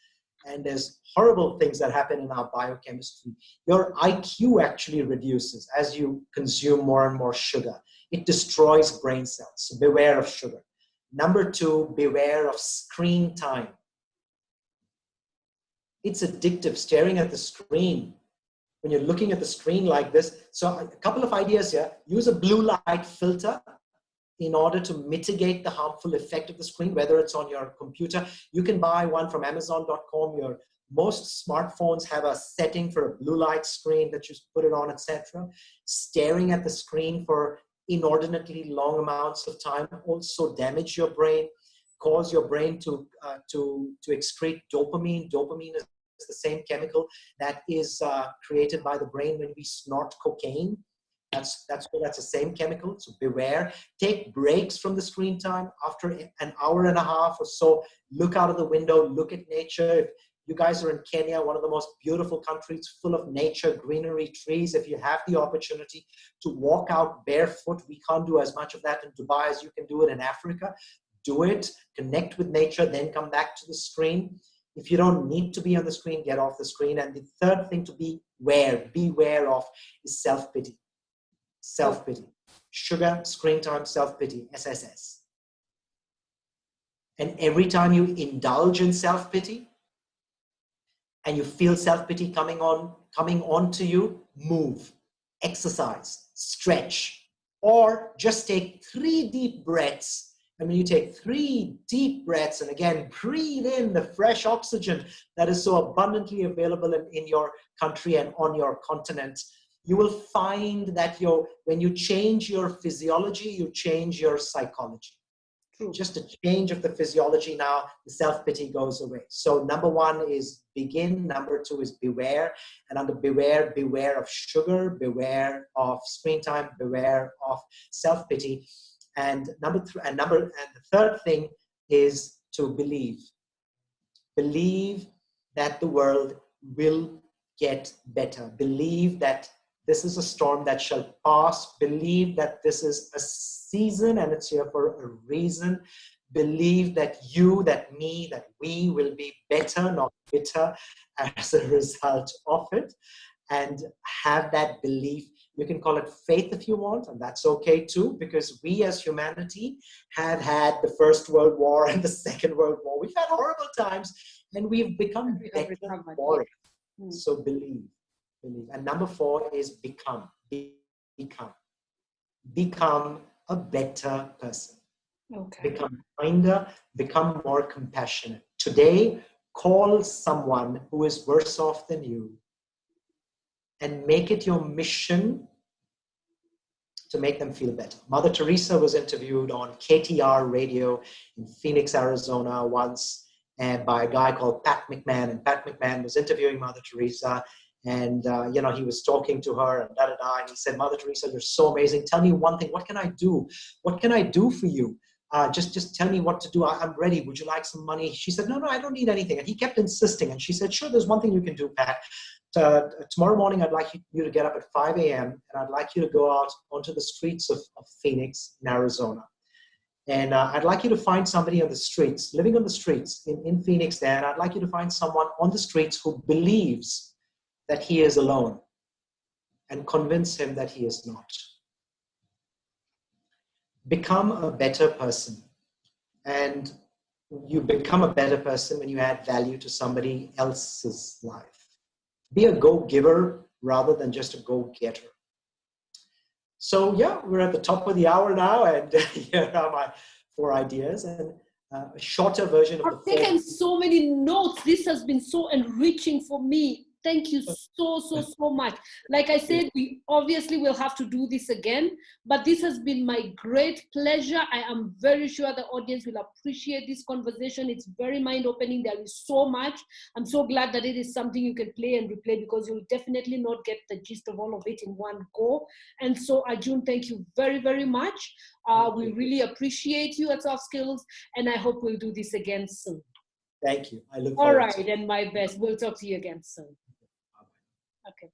And there's horrible things that happen in our biochemistry. Your IQ actually reduces as you consume more and more sugar. It destroys brain cells, so beware of sugar. Number two, beware of screen time. It's addictive, staring at the screen. When you're looking at the screen like this, so a couple of ideas here. Use a blue light filter in order to mitigate the harmful effect of the screen, whether it's on your computer. You can buy one from Amazon.com. Most smartphones have a setting for a blue light screen that you put it on, etc. Staring at the screen for inordinately long amounts of time also damage your brain, cause your brain to excrete dopamine. Dopamine is the same chemical that is created by the brain when we snort cocaine. That's the same chemical, so beware. Take breaks from the screen time. After an hour and a half or so, look out of the window, look at nature. If you guys are in Kenya, one of the most beautiful countries, full of nature, greenery, trees. If you have the opportunity to walk out barefoot, we can't do as much of that in Dubai as you can do it in Africa. Do it, connect with nature, then come back to the screen. If you don't need to be on the screen, get off the screen. And the third thing to beware of is self-pity. Self-pity. Sugar, screen time, self-pity, SSS. And every time you indulge in self-pity and you feel self-pity coming on to you, move, exercise, stretch, or just take 3 deep breaths. And when you take 3 deep breaths, and again, breathe in the fresh oxygen that is so abundantly available in your country and on your continent, you will find that when you change your physiology, you change your psychology. True. Just a change of the physiology now, the self-pity goes away. So number 1 is begin. Number 2 is beware. And under beware of sugar, beware of screen time, beware of self-pity. And the third thing is to believe. Believe that the world will get better. Believe that this is a storm that shall pass. Believe that this is a season and it's here for a reason. Believe that you, that me, that we will be better, not bitter, as a result of it. And have that belief. You can call it faith if you want, and that's okay too, because we as humanity have had the First World War and the Second World War. We've had horrible times, and we've become better for it. So believe. And number 4 is become. Become a better person. Okay. Become kinder, become more compassionate. Today, call someone who is worse off than you and make it your mission to make them feel better. Mother Teresa was interviewed on KTR radio in Phoenix, Arizona once, and by a guy called Pat McMahon. And Pat McMahon was interviewing Mother Teresa. And, he was talking to her and and he said, Mother Teresa, you're so amazing. Tell me one thing. What can I do? What can I do for you? Just tell me what to do. I'm ready. Would you like some money? She said, no, I don't need anything. And he kept insisting. And she said, sure, there's one thing you can do, Pat. Tomorrow morning, I'd like you to get up at 5 a.m. and I'd like you to go out onto the streets of Phoenix in Arizona. And I'd like you to find somebody on the streets, living on the streets in Phoenix there. And I'd like you to find someone on the streets who believes that he is alone and convince him that he is not. Become a better person. And you become a better person when you add value to somebody else's life. Be a go-giver rather than just a go-getter. So yeah, we're at the top of the hour now, and here are my 4 ideas and a shorter version of I've taken so many notes. This has been so enriching for me. Thank you so much. Like I said, we obviously will have to do this again, but this has been my great pleasure. I am very sure the audience will appreciate this conversation. It's very mind-opening. There is so much. I'm so glad that it is something you can play and replay, because you'll definitely not get the gist of all of it in one go. And so, Arjun, thank you very, very much. We really appreciate you at Soft Skills, and I hope we'll do this again soon. Thank you. I look forward to it. All right, and my best. We'll talk to you again soon. Okay.